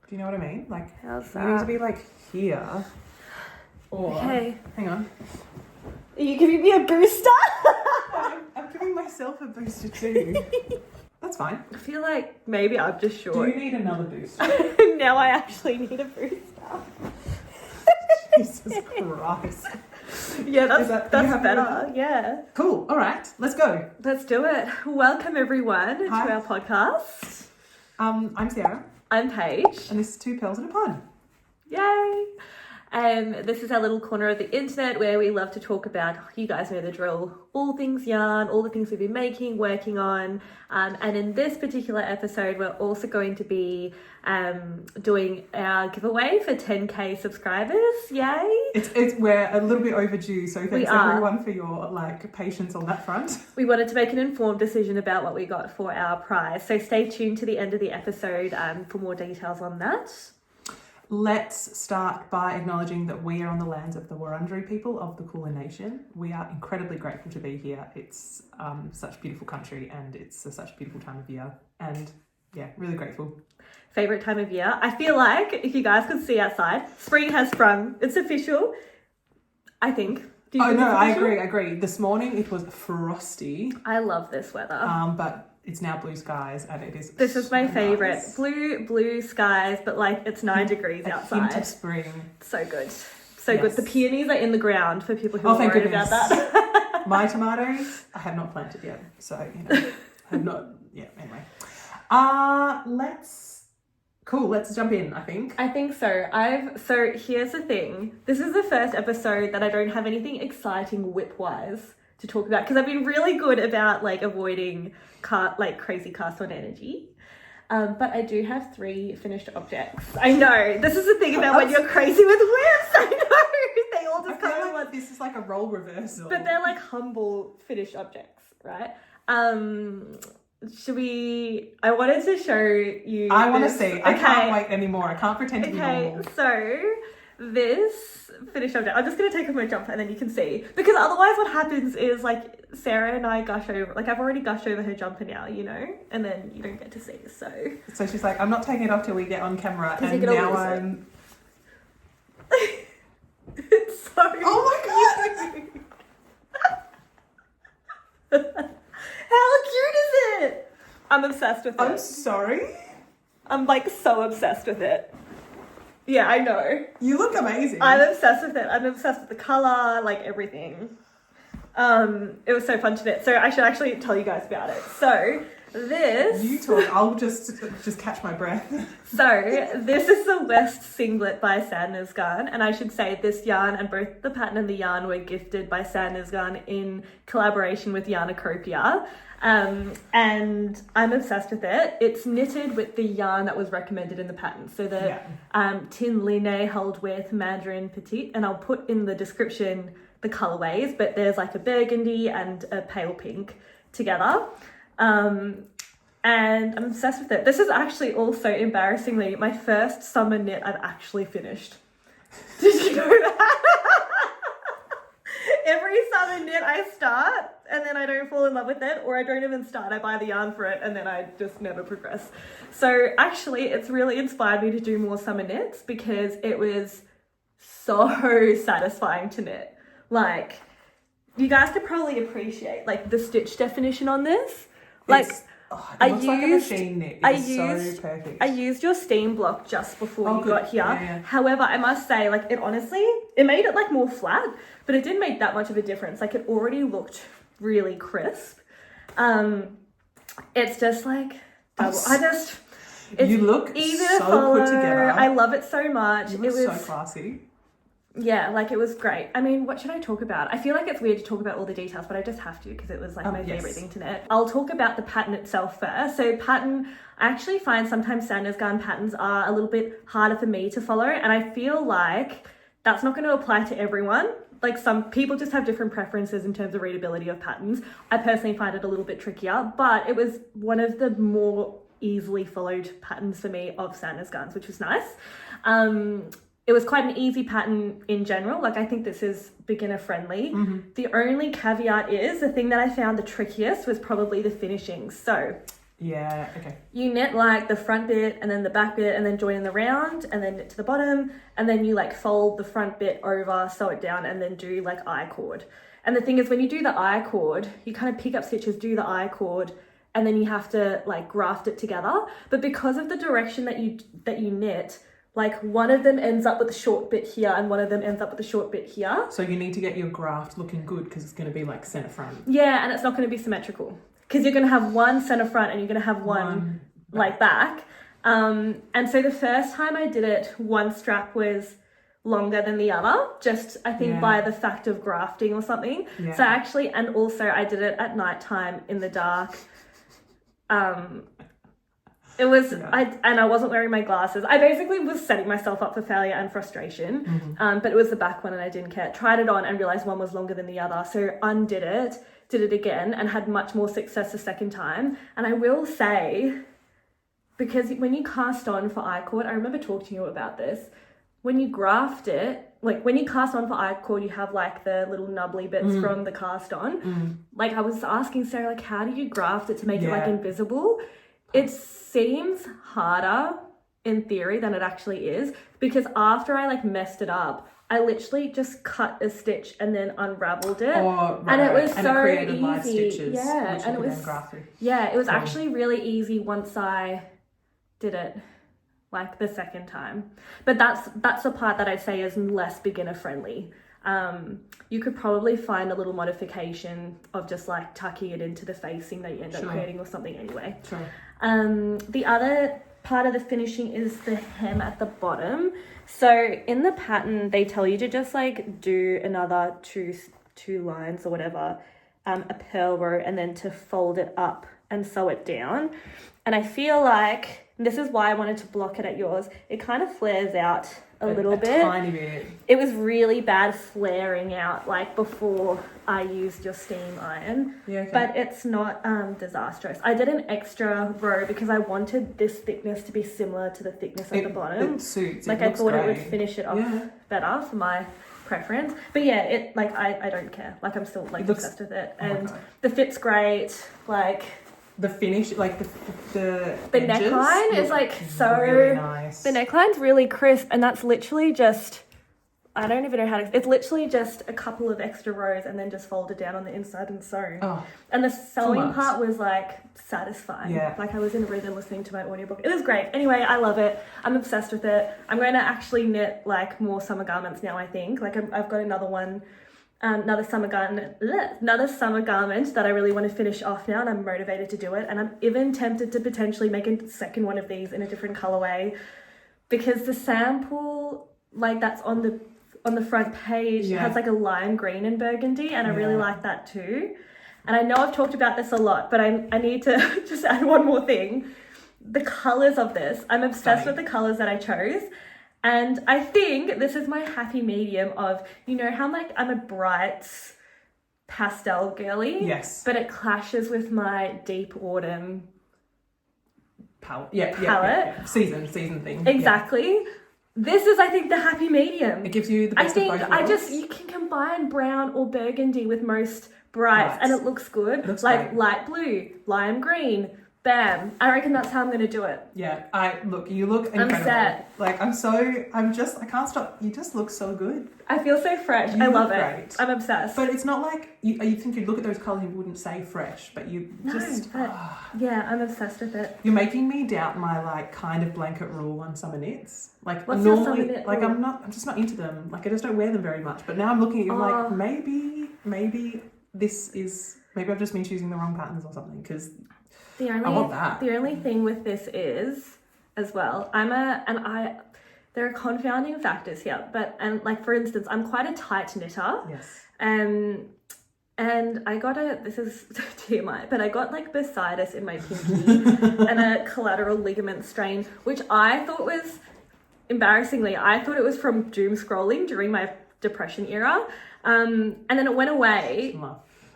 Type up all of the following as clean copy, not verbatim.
Do you know what I mean? Like, how's you need to that? be like here. Or, Okay. hang on. Are you giving me a booster? I'm giving myself a booster too. That's fine. I feel like maybe I'm just Do short. you need another booster? Now I actually need a booster. Jesus Christ. Yeah, that's you better. happy with that? Yeah. Cool. All right. Let's go. Let's do it. Welcome everyone Hi. to our podcast. I'm Sarah, I'm Paige. and this is Two Pearls in a Pod. Yay! This is our little corner of the internet where we love to talk about, you guys know the drill, all things yarn, all the things we've been making, working on. And in this particular episode, we're also going to be doing our giveaway for 10k subscribers. Yay! We're a little bit overdue, so We thanks are. everyone for your patience on that front. We wanted to make an informed decision about what we got for our prize. So stay tuned to the end of the episode for more details on that. Let's start by acknowledging that we are on the lands of the Wurundjeri people of the Kulin Nation. We are incredibly grateful to be here. It's such a beautiful country and it's such a beautiful time of year. And yeah, really grateful. Favorite time of year. I feel like if you guys could see outside, spring has sprung. It's official, I think. Do you think it's official? I agree. This morning it was frosty, I love this weather. but it's now blue skies and it is This is my so favorite. nice. Blue skies, but like it's 9 degrees A hint outside. of spring. So good. So Yes. good. The peonies are in the ground for people who Oh, are thank worried about goodness. that. My tomatoes, I have not planted yet. So, I have not, anyway. Let's jump in, I think. I think so. So here's the thing. This is the first episode that I don't have anything exciting whip-wise to talk about because I've been really good about like avoiding crazy cast on energy. But I do have 3 finished objects. I know. This is the thing about when you're crazy with whips. I know. They all just come in one. This is like a role reversal. But they're like humble finished objects, right? I wanted to show you. I want to this. see. I can't wait anymore. I can't pretend to be Okay, normal. so this finished object, I'm just going to take off my jumper and then you can see. Because otherwise what happens is like Sarah and I gush over, like I've already gushed over her jumper now, you know? And then you don't get to see, so. So she's like, I'm not taking it off till we get on camera. Because And you're gonna now lose I'm... It's so Oh my cute. How cute is it? I'm obsessed with it. I'm sorry? I'm like so obsessed with it. Yeah, I know. You look amazing. I'm obsessed with it. I'm obsessed with the colour, like everything. It was so fun to knit. So I should actually tell you guys about it. So this... You talk. I'll just catch my breath. So this is the West Singlet by Sandnes Garn. And I should say this yarn and both the pattern and the yarn were gifted by Sandnes Garn in collaboration with Yarnacopia. And I'm obsessed with it. It's knitted with the yarn that was recommended in the pattern. So the Tynn held with Mandarin Petit, and I'll put in the description the colorways, but there's like a burgundy and a pale pink together. And I'm obsessed with it. This is actually also, embarrassingly, my first summer knit I've actually finished. Did you know that? Every summer knit I start and then I don't fall in love with it, or I don't even start, I buy the yarn for it and then I just never progress. So actually it's really inspired me to do more summer knits because it was so satisfying to knit. Like, you guys could probably appreciate like the stitch definition on this. Like, it looks like a machine knit. It's so perfect. I used your steam block just before you good. got here. Yeah. However, I must say, like, it honestly, it made it like more flat, but it didn't make that much of a difference. Like, it already looked really crisp. It's just like, it's you look easy so to follow. put together. I love it so much. You look so classy. Yeah, like it was great. I mean, what should I talk about? I feel like it's weird to talk about all the details, but I just have to because it was like my favorite thing to knit. I'll talk about the pattern itself first. So pattern, I actually find sometimes Sandnes Garn patterns are a little bit harder for me to follow, and I feel like that's not going to apply to everyone. Like some people just have different preferences in terms of readability of patterns. I personally find it a little bit trickier, but it was one of the more easily followed patterns for me of Sandnes Garns, which was nice. It was quite an easy pattern in general. Like I think this is beginner friendly. The only caveat is the thing that I found the trickiest was probably the finishing. So Yeah, okay. You knit like the front bit and then the back bit and then join in the round and then knit to the bottom, and then you like fold the front bit over, sew it down, and then do like I-cord. And the thing is, when you do the I-cord, you kind of pick up stitches, do the I-cord, and then you have to like graft it together. But because of the direction that you knit, like one of them ends up with a short bit here and one of them ends up with a short bit here. So you need to get your graft looking good because it's going to be like center front. Yeah, and it's not going to be symmetrical because you're going to have one center front and you're going to have one like back. And so the first time I did it, one strap was longer than the other, just I think by the fact of grafting or something. Yeah. So actually, and also I did it at nighttime in the dark. It was, I wasn't wearing my glasses. I basically was setting myself up for failure and frustration. But it was the back one and I didn't care. Tried it on and realized one was longer than the other. So undid it, did it again, and had much more success the second time. And I will say, because when you cast on for I-cord, I remember talking to you about this, when you graft it, like when you cast on for I-cord, you have like the little nubbly bits from the cast on. Like I was asking Sarah, like, how do you graft it to make it like invisible? It seems harder in theory than it actually is, because after I like messed it up, I literally just cut a stitch and then unraveled it. And it was so easy. Live stitches, yeah, and it was actually really easy once I did it like the second time. But that's the part that I'd say is less beginner friendly. You could probably find a little modification of just like tucking it into the facing that you end up creating or something anyway. The other part of the finishing is the hem at the bottom. So in the pattern, they tell you to just like do another two lines or whatever, a purl row, and then to fold it up and sew it down. And I feel like this is why I wanted to block it at yours. It kind of flares out a little bit. Tiny bit. It was really bad flaring out like before I used your steam iron. Yeah, okay. But it's not disastrous. I did an extra row because I wanted this thickness to be similar to the thickness at the bottom. It suits. Like I thought it would finish it off better for my preference. But yeah, it like I don't care. Like I'm still like obsessed with it. And the fit's great. Like the finish, like the neckline is like so really nice. The neckline's really crisp, and that's literally just, I don't even know how to, it's literally just a couple of extra rows and then just folded down on the inside and sewn. And the sewing part was like satisfying. Like I was in a rhythm listening to my audiobook. It was great. Anyway, I love it. I'm obsessed with it. I'm going to actually knit like more summer garments now, I think. Like I've got another one, another summer garment that I really want to finish off now, and I'm motivated to do it. And I'm even tempted to potentially make a second one of these in a different colorway, because the sample like that's on the front page has like a lime green and burgundy, and I really like that too. And I know I've talked about this a lot, but I need to just add one more thing. The colors of this, I'm obsessed with the colors that I chose. And I think this is my happy medium of, you know how like I'm a bright pastel girly? Yes. But it clashes with my deep autumn palette. Season thing. Exactly. Yeah. This is, I think, the happy medium. It gives you the best of both worlds. You can combine brown or burgundy with most brights. And it looks good. It looks like great. Light blue, lime green. Bam. I reckon that's how I'm going to do it. Yeah. You look incredible. I'm set. Like, I can't stop. You just look so good. I feel so fresh. I love it. I'm obsessed. But it's not like, you think you'd look at those colours, you wouldn't say fresh, but you just... Yeah, I'm obsessed with it. You're making me doubt my, like, kind of blanket rule on summer knits. Like, what's normally, your summer knit like, rule? I'm just not into them. Like, I just don't wear them very much. But now I'm looking at you like, maybe this is... Maybe I've just been choosing the wrong patterns or something, because... I want that. The only thing with this is, as well, there are confounding factors here, and like for instance, I'm quite a tight knitter. Yes. And I got this is TMI, but I got like bursitis in my pinky and a collateral ligament strain, which I thought was, embarrassingly, I thought it was from doom scrolling during my depression era. And then it went away.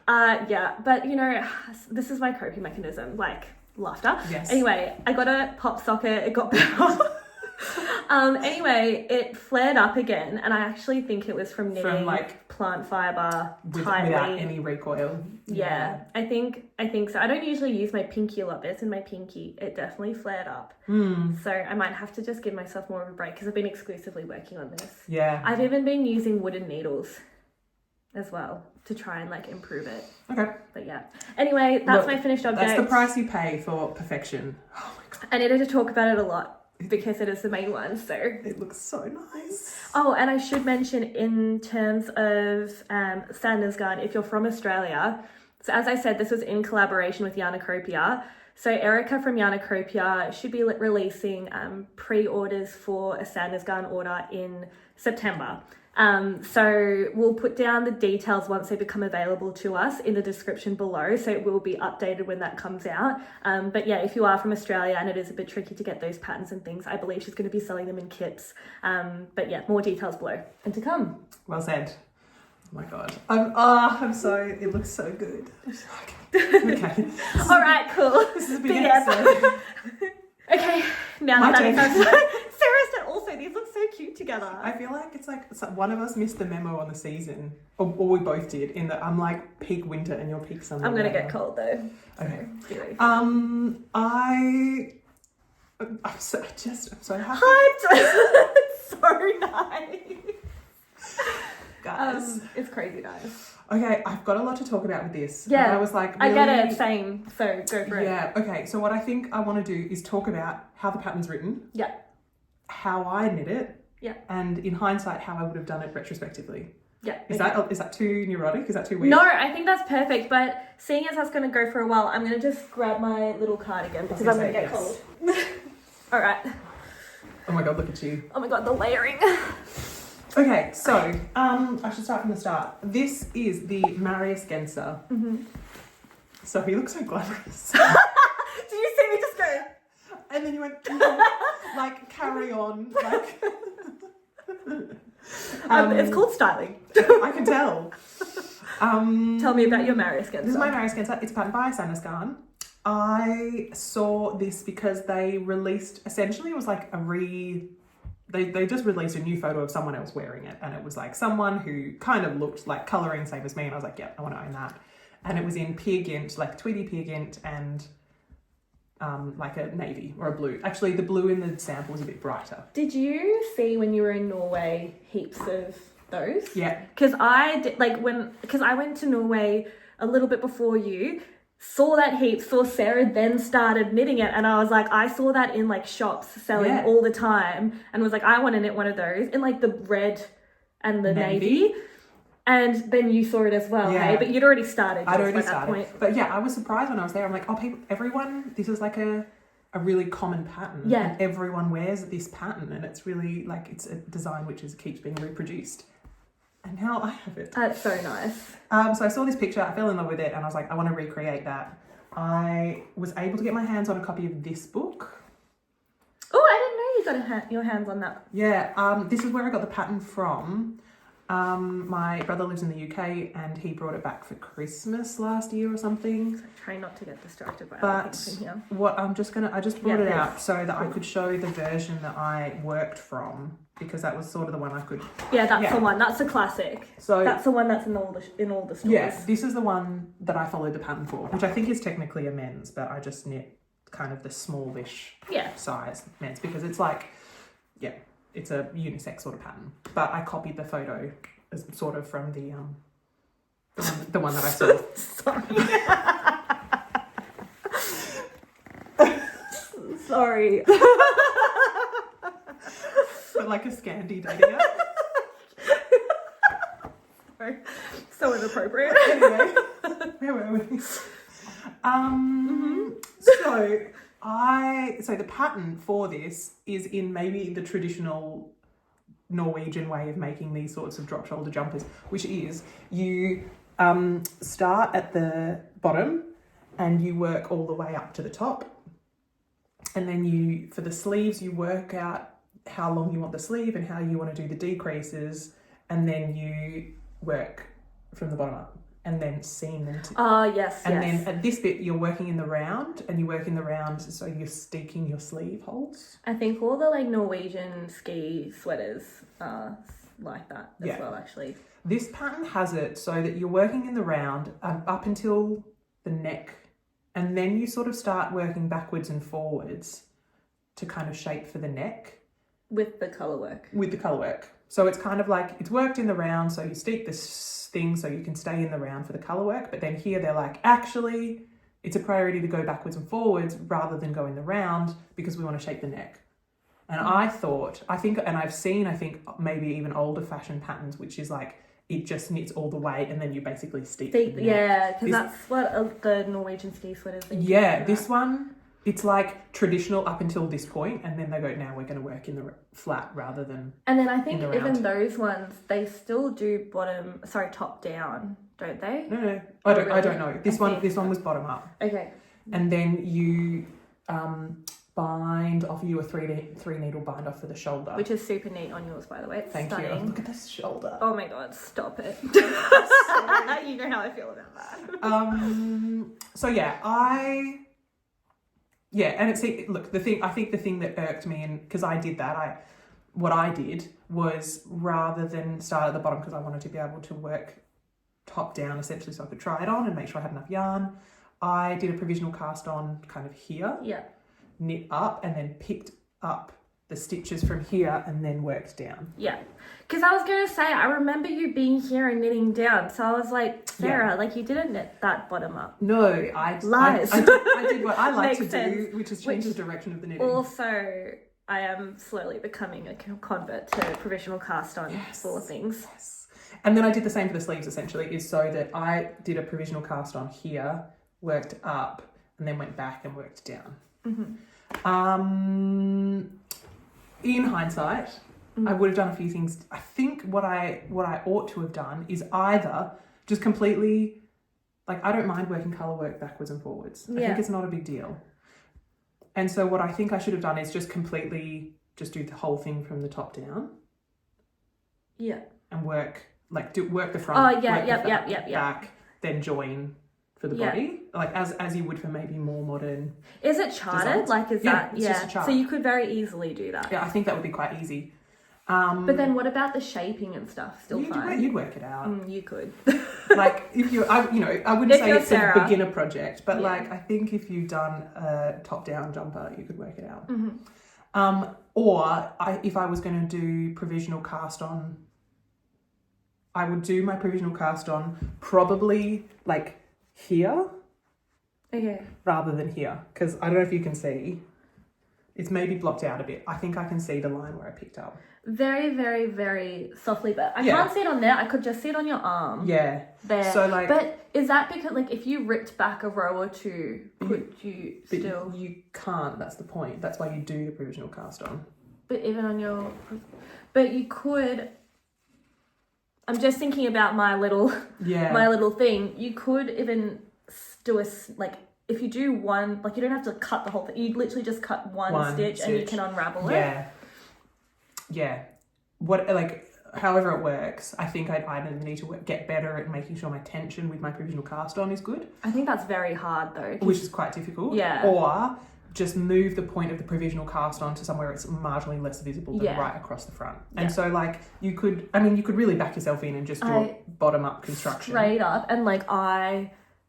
But you know, this is my coping mechanism, like laughter. Yes. Anyway, I got a pop socket, it got better. Anyway, it flared up again, and I actually think it was from knitting like plant fiber without tightly. any recoil. Yeah, I think so. I don't usually use my pinky a lot, but it's in my pinky. It definitely flared up. So I might have to just give myself more of a break because I've been exclusively working on this. Yeah. I've even been using wooden needles as well to try and like improve it. Okay. But yeah. Anyway, that's my finished object. That's the price you pay for perfection. Oh my god. I needed to talk about it a lot because it is the main one, so. It looks so nice. Oh, and I should mention in terms of Sandnes Garn, if you're from Australia, so as I said, this was in collaboration with Yarnacropia. So Erica from Yarnacropia should be releasing pre-orders for a Sandnes Garn order in September. So we'll put down the details once they become available to us in the description below, so it will be updated when that comes out. But yeah, if you are from Australia and it is a bit tricky to get those patterns and things, I believe she's going to be selling them in kits. But yeah, more details below and to come. Well said. Oh my god. I'm so, it looks so good. Okay. All right, cool. This is a big The end. episode. Okay, now My that turn. Sarah said also these look so cute together. I feel like it's one of us missed the memo on the season, or we both did. In that I'm like peak winter and you're peak summer. I'm gonna right get now. cold though. Okay. So, get ready. I'm so happy, Hyped! So nice. guys. It's crazy nice. Okay, I've got a lot to talk about with this. Yeah, And I was like, I get really- it, same. So go for it. Yeah. Okay. So what I think I want to do is talk about how the pattern's written. Yeah. How I knit it. Yeah. And in hindsight, how I would have done it retrospectively. Yeah. Is that too neurotic? Is that too weird? No, I think that's perfect. But seeing as that's going to go for a while, I'm going to just grab my little cardigan because I'm going to get cold. All right. Oh my god! Look at you. Oh my god, the layering. Okay, so I should start from the start. This is the Marius Genser. So he looks so glamorous. Did you see me just go? And then you went like carry on, like. It's called styling. I can tell. Tell me about your Marius Genser. This is my Marius Genser. It's patterned by Sandnes Garn. I saw this because they released, essentially it was like they just released a new photo of someone else wearing it, and it was like someone who kind of looked like colouring same as me, and I was like, yeah, I want to own that. And it was in Peer Gynt, like tweedy Peer Gynt, and like a navy or a blue. Actually, the blue in the sample was a bit brighter. Did you see when you were in Norway heaps of those? Yeah. Because I did, because I went to Norway a little bit before you, saw that heap, saw Sarah then started knitting it, and I was like, I saw that in like shops selling all the time, and was like, I want to knit one of those in like the red and the navy. And then you saw it as well, hey? But you'd already started. I'd already started. That point. But yeah, I was surprised when I was there. I'm like, oh, everyone, this is like a really common pattern. Yeah. And everyone wears this pattern, and it's really like, it's a design which keeps being reproduced. And now I have it. That's so nice. So I saw this picture, I fell in love with it, and I was like, I want to recreate that. I was able to get my hands on a copy of this book. Oh, I didn't know you got your hands on that. Yeah, this is where I got the pattern from. My brother lives in the UK, and he brought it back for Christmas last year or something. So try not to get distracted by But other things in here. what I just brought it out so that I Cool. could show the version that I worked from, because that was sort of the one I could. Yeah, that's the one. That's a classic. So That's the one that's in all the stores. yeah, this is the one that I followed the pattern for, which I think is technically a men's, but I just knit kind of the smallish size men's because it's like, yeah, it's a unisex sort of pattern. But I copied the photo as sort of from the one that I saw. Sorry. But like a Scandi dating app. Sorry. So inappropriate. Anyway, where were we? So the pattern for this is in maybe the traditional Norwegian way of making these sorts of drop shoulder jumpers, which is you start at the bottom and you work all the way up to the top, and then for the sleeves you work out how long you want the sleeve and how you want to do the decreases, and then you work from the bottom up. and then seam them. Yes, and then at this bit, you're working in the round, and you work in the round, so you're steeking your sleeve holes. I think all the like Norwegian ski sweaters are like that as well, actually. This pattern has it so that you're working in the round up until the neck, and then you sort of start working backwards and forwards to kind of shape for the neck. With the colour work. With the colour work. So it's kind of like, it's worked in the round, so you steep this thing so you can stay in the round for the colour work, but then here they're like, actually, it's a priority to go backwards and forwards rather than go in the round because we want to shape the neck. And I think I've seen maybe even older fashion patterns, which is like, it just knits all the way and then you basically steep the neck. Yeah, because that's what the Norwegian ski sweaters do. Yeah, this one, it's like traditional up until this point, and then they go, now we're going to work in the flat rather than. And then I think even those ones, they still do top down, don't they? No. I don't know. This one was bottom up. Okay. And then you offer you a three needle bind off for the shoulder, which is super neat on yours, by the way. It's stunning. You. Look at this shoulder. Oh my god, stop it. You know how I feel about that. So and it's the thing that irked me, and because I did that, what I did was, rather than start at the bottom, because I wanted to be able to work top down essentially so I could try it on and make sure I had enough yarn, I did a provisional cast on kind of here, knit up, and then picked up the stitches from here and then worked down. Yeah. Because I was going to say, I remember you being here and knitting down. So I was like, Sarah, like you didn't knit that bottom up. No, Lies. I did what I like to do, which is change the direction of the knitting. Also, I am slowly becoming a convert to provisional cast on for things. Yes. And then I did the same for the sleeves, essentially, is so that I did a provisional cast on here, worked up, and then went back and worked down. In hindsight, I would have done a few things. I think what I ought to have done is either just completely, like, I don't mind working colour work backwards and forwards. I think it's not a big deal. And so what I think I should have done is just completely just do the whole thing from the top down. Yeah. And work the front. Back, then join for the body, like as you would for maybe more modern. Is it charted? Designs. Like, is that just a chart. So you could very easily do that. Yeah, I think that would be quite easy. But then what about the shaping and stuff? Still fine. You'd work it out. You could. Like if I wouldn't say it's a beginner project, but like I think if you've done a top-down jumper, you could work it out. If I was going to do provisional cast on, I would do my provisional cast on probably like here, rather than here, because I don't know if you can see. It's maybe blocked out a bit. I think I can see the line where I picked up. Very, very, very softly, but I can't see it on there. I could just see it on your arm. Yeah. There. So like, but is that because like if you ripped back a row or two, could you still? You can't. That's the point. That's why you do the provisional cast on. But even on your, but you could. I'm just thinking about my little thing. You could even do if you do one, like you don't have to cut the whole thing. You literally just cut one stitch and you can unravel it. Yeah. However it works, I think I need to get better at making sure my tension with my provisional cast on is good. I think that's very hard though. Which is quite difficult. Yeah. Or just move the point of the provisional cast on to somewhere it's marginally less visible than right across the front. And so like you could really back yourself in and just do a bottom up construction. Straight up. And like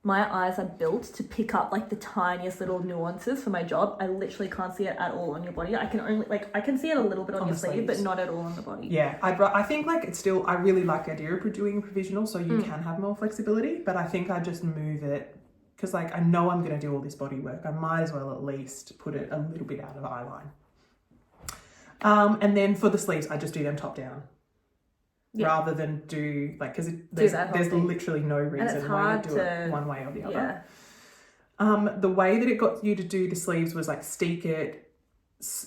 my eyes are built to pick up like the tiniest little nuances for my job. I literally can't see it at all on your body. I can see it a little bit on your sleeve, but not at all on the body. Yeah, I think like it's still, I really like the idea of doing provisional so you can have more flexibility, but I think I just move it because like I know I'm going to do all this body work. I might as well at least put it a little bit out of eye line. And then for the sleeves, I just do them top down. Yeah. Rather than do like, because there's literally no reason why you do it one way or the other. The way that it got you to do the sleeves was like steek it,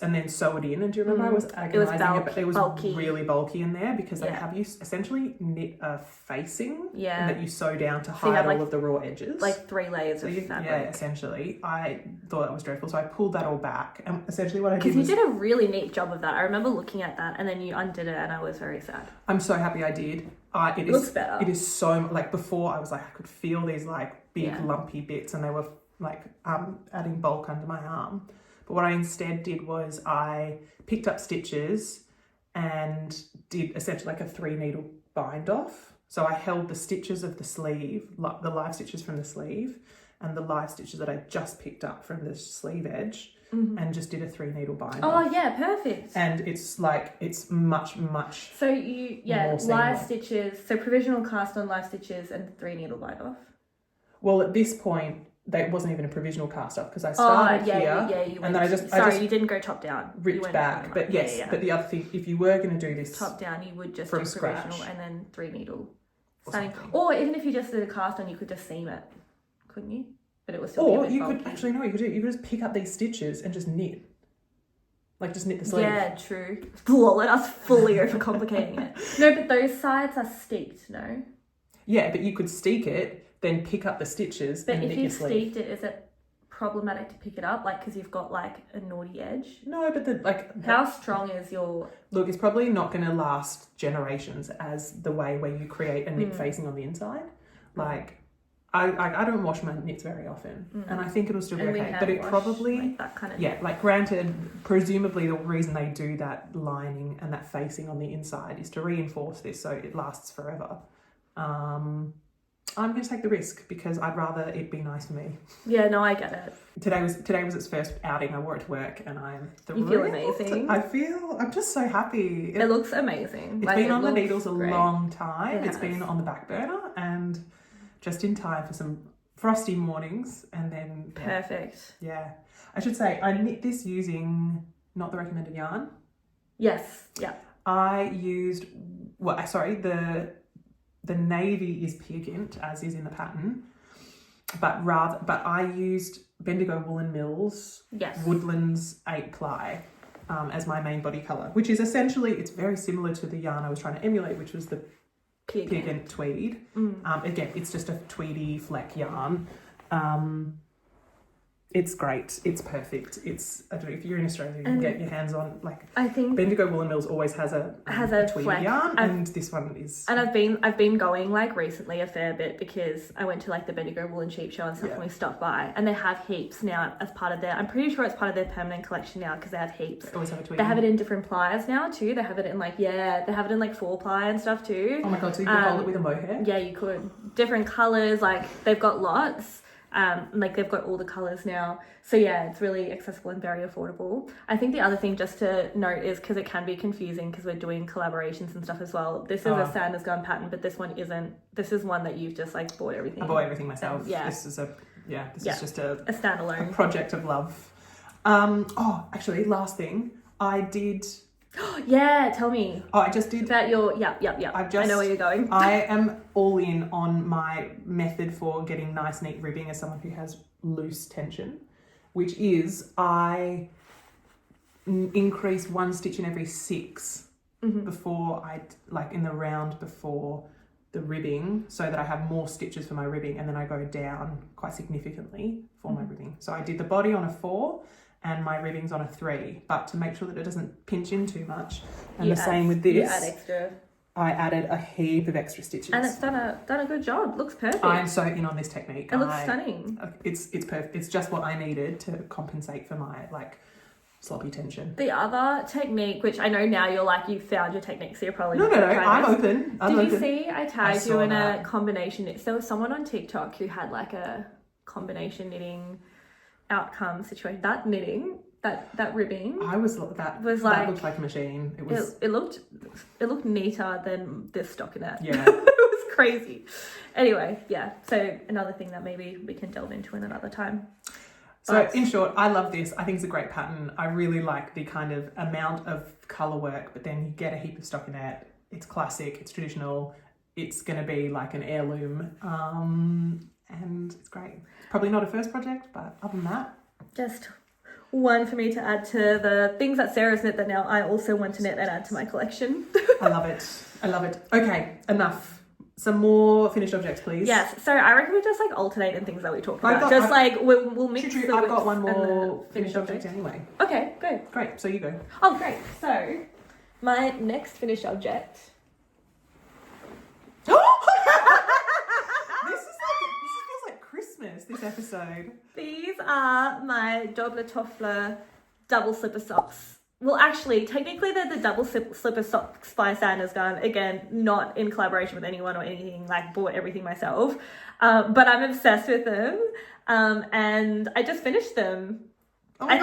and then sew it in. And do you remember I was agonising but it was bulky. really bulky in there because they Yeah. have you essentially knit a facing Yeah. that you sew down to you hide have, all like, of the raw edges. Like 3 layers of fabric. Yeah, essentially. I thought that was dreadful, so I pulled that all back. And essentially what I did Because you was... did a really neat job of that. I remember looking at that and then you undid it and I was very sad. I'm so happy I did. It looks better. It is so... Like, before I was like, I could feel these like big Yeah. lumpy bits and they were like adding bulk under my arm. But what I instead did was I picked up stitches and did essentially like a 3-needle bind off. So I held the stitches of the sleeve, the live stitches from the sleeve, and the live stitches that I just picked up from the sleeve edge, and just did a 3-needle bind off. Oh yeah, perfect. And it's like, it's much So you, more live seamless. stitches, so provisional cast on live stitches and 3-needle bind off. Well, at this point, it wasn't even a provisional cast off because I started here, you and went, then I just you didn't go top down. ripped back. But yes, but the other thing, if you were going to do this top down, you would just from do provisional scratch and then 3-needle. something. Or even if you just did a cast on, you could just seam it, couldn't you? But it was still Or be a bit you bulky. could actually, no, you could just pick up these stitches and just knit. Like, just knit the sleeve. Yeah, true. Lol, us fully overcomplicating it. No, but those sides are steeked, no? Yeah, but you could steek it, then pick up the stitches But and if knit you your sleeve. steeked it, is it problematic to pick it up? Like, because you've got like a naughty edge? No, but How strong is your... look, it's probably not going to last generations as the way where you create a knit facing on the inside. Like, I don't wash my knits very often, and I think it'll still be And we okay. hand But it wash, probably, like, that kind of... yeah, like granted, presumably the reason they do that lining and that facing on the inside is to reinforce this so it lasts forever. I'm going to take the risk because I'd rather it be nice for me. Yeah, no, I get it. Today was its first outing. I wore it to work and I'm thrilled. You feel amazing. I'm just so happy. It looks amazing. It's been on the needles a great. long time. It It's been has. on the back burner and just in time for some frosty mornings and then... Perfect. Yeah. I should say, I knit this using not the recommended yarn. Yes, yeah. I used... Well, sorry, the navy is Peer Gynt, as is in the pattern. But I used Bendigo Woollen Mills Yes. Woodlands 8-ply as my main body colour, which is essentially, it's very similar to the yarn I was trying to emulate, which was the Peer Gynt tweed. Again, it's just a tweedy fleck yarn. It's great. It's perfect. I don't know, if you're in Australia, you can get your hands on, like, I think Bendigo Woolen Mills always has a tweed fleck. yarn, and this one is... And I've been going like recently a fair bit because I went to like the Bendigo Woollen Sheep Show and stuff and we stopped by, and they have heaps now as part of their... I'm pretty sure it's part of their permanent collection now because they have heaps. They always have a tweed. They have it in different pliers now too. They have it in like, they have it in like 4-ply and stuff too. Oh my god, so you can hold it with a mohair? Yeah, you could. Different colours, like they've got lots. Like they've got all the colours now. So yeah, it's really accessible and very affordable. I think the other thing just to note is, because it can be confusing because we're doing collaborations and stuff as well. This is a Sandnes Garn pattern, but this one isn't. This is one that you've just like bought everything. I bought everything myself. This is just a standalone project of love. Actually, last thing, I did... Yeah, tell me. Oh, I just did... About your... I know where you're going. I am all in on my method for getting nice, neat ribbing as someone who has loose tension, which is I increase 1 stitch in every 6 before in the round before the ribbing, so that I have more stitches for my ribbing, and then I go down quite significantly for my ribbing. So I did the body on a 4 and my ribbing's on a 3, but to make sure that it doesn't pinch in too much. And the same with this. You add extra. I added a heap of extra stitches. And it's done a good job. Looks perfect. I'm so in on this technique. It looks stunning. It's perfect. It's just what I needed to compensate for my sloppy tension. The other technique, which I know now you're like, you've found your technique, so you're probably No, I'm open. Did you see I tagged you in that. a combination? There was someone on TikTok who had like a combination knitting outcome situation. That knitting, that ribbing, that looked like a machine. It looked neater than this stockinette. Yeah. It was crazy. Anyway, yeah. So another thing that maybe we can delve into in another time. So in short, I love this. I think it's a great pattern. I really like the kind of amount of colour work, but then you get a heap of stockinette. It's classic, it's traditional, it's going to be like an heirloom, and it's great. It's probably not a first project, but other than that... Just one for me to add to the things that Sarah's knit that now I also want to knit and add to my collection. I love it. I love it. Okay, enough. Some more finished objects, please. Yes, so I reckon we just like alternate in things that we talk about. We'll mix the I've got one whips and more the finished object anyway. Okay, go. Great, so you go. Oh, great. So, my next finished object. This feels like Christmas, this episode. These are my Double Toffler double slipper socks. Well, actually, technically they're the double slipper socks by Sandnes Garn. Again, not in collaboration with anyone or anything, like bought everything myself. But I'm obsessed with them. And I just finished them. Oh I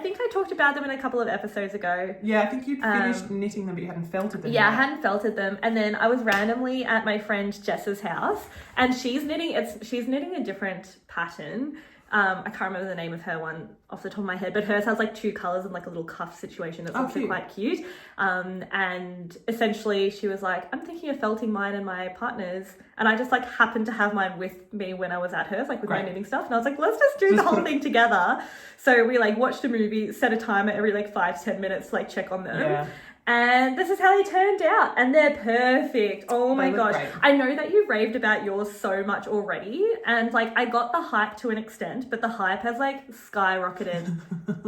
think I talked about them in a couple of episodes ago. Yeah, I think you'd finished knitting them, but you hadn't felted them. Yeah, yet. I hadn't felted them, and then I was randomly at my friend Jess's house, and she's knitting a different pattern. I can't remember the name of her one off the top of my head, but hers has like 2 colours and like a little cuff situation that's also cute. quite cute. And essentially she was like, I'm thinking of felting mine and my partner's, and I just like happened to have mine with me when I was at hers, like with my knitting stuff, and I was like, let's just do the whole thing together. So we like watched a movie, set a timer every like 5-10 minutes to like check on them. Yeah. And this is how they turned out, and they're perfect. Oh my gosh. Great. I know that you've raved about yours so much already, and like I got the hype to an extent, but the hype has like skyrocketed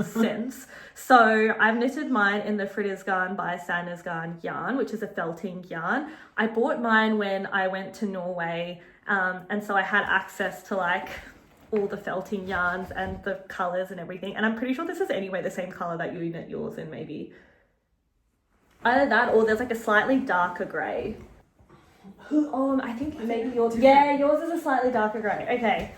since. So I've knitted mine in the Fritidsgarn by Sandnes Garn yarn, which is a felting yarn. I bought mine when I went to Norway, and so I had access to like all the felting yarns and the colours and everything, and I'm pretty sure this is anyway the same colour that you knit yours in, maybe. Either that or there's like a slightly darker grey. Oh, I think maybe yours. Yeah, yours is a slightly darker grey. Okay.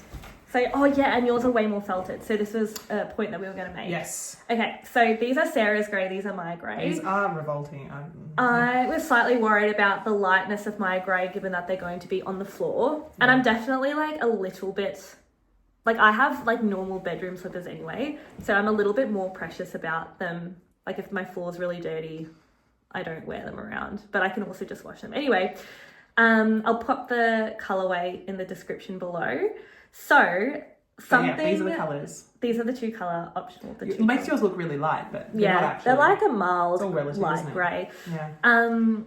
So, oh yeah, and yours are way more felted. So this was a point that we were going to make. Yes. Okay, so these are Sarah's grey, these are my grey. These are revolting. I was slightly worried about the lightness of my grey, given that they're going to be on the floor. Yeah. And I'm definitely like a little bit, like I have like normal bedroom slippers anyway. So I'm a little bit more precious about them. Like if my floor's really dirty, I don't wear them around, but I can also just wash them. Anyway, I'll pop the colorway in the description below. So something. Yeah, these are the colors. These are the 2 color optional. It makes yours look really light, but they're not actually. They're like a mild relative, light grey. Yeah.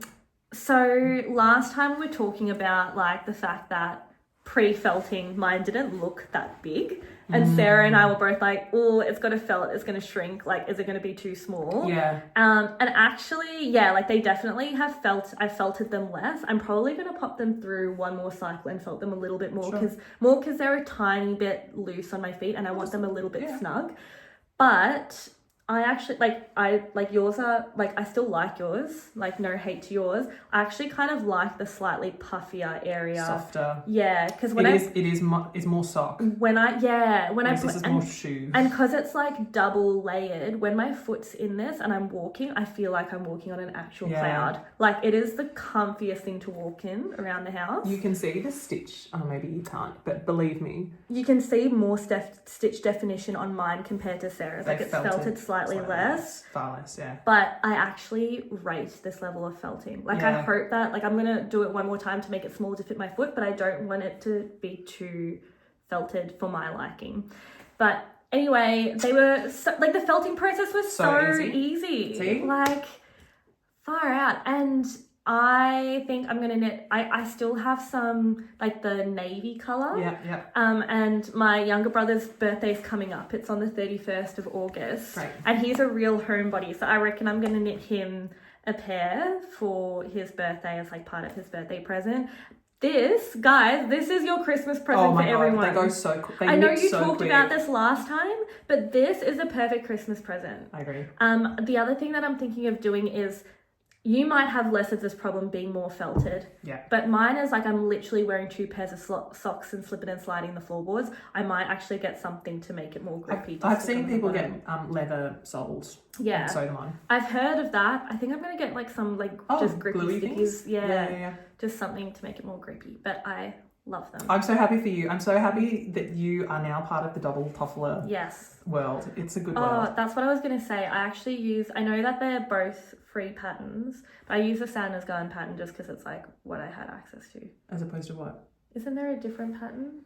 So last time we were talking about like the fact that pre-felting mine didn't look that big. And Sarah and I were both like, oh, it's got to felt, it's going to shrink. Like, is it going to be too small? Yeah. And actually, yeah, like they definitely have I felted them less. I'm probably going to pop them through one more cycle and felt them a little bit more because they're a tiny bit loose on my feet and I want them a little bit snug. But I actually like yours are like, I still like yours, like no hate to yours. I actually kind of like the slightly puffier area. Softer. Yeah, because it's more sock. This is more shoe. And because it's like double layered, when my foot's in this and I'm walking, I feel like I'm walking on an actual cloud. Like it is the comfiest thing to walk in around the house. You can see the stitch. Oh, maybe you can't, but believe me, you can see more stitch definition on mine compared to Sarah's. Like it's felted slightly less. Far less, yeah. But I actually rate this level of felting. Like I hope that, like I'm going to do it one more time to make it small to fit my foot, but I don't want it to be too felted for my liking. But anyway, they were, like the felting process was so easy. See? Like far out. And I think I'm gonna knit. I still have some like the navy color. Yeah. And my younger brother's birthday's coming up. It's on the 31st of August. Right. And he's a real homebody, so I reckon I'm gonna knit him a pair for his birthday as like part of his birthday present. This, guys, this is your Christmas present for everyone. They go so quick. I know you talked about this last time, but this is a perfect Christmas present. I agree. The other thing that I'm thinking of doing is, you might have less of this problem being more felted. Yeah. But mine is like I'm literally wearing 2 pairs of socks and slipping and sliding the floorboards. I might actually get something to make it more grippy. I've seen people get leather soles. Yeah. And so do mine. I've heard of that. I think I'm going to get like some like just grippy stickies. Yeah. Just something to make it more grippy. But I love them. I'm so happy for you. I'm so happy that you are now part of the double toffler world. It's a good world. Oh, that's what I was going to say. I know that they're both free patterns, but I use the Sandnes Garn pattern just because it's like what I had access to. As opposed to what? Isn't there a different pattern?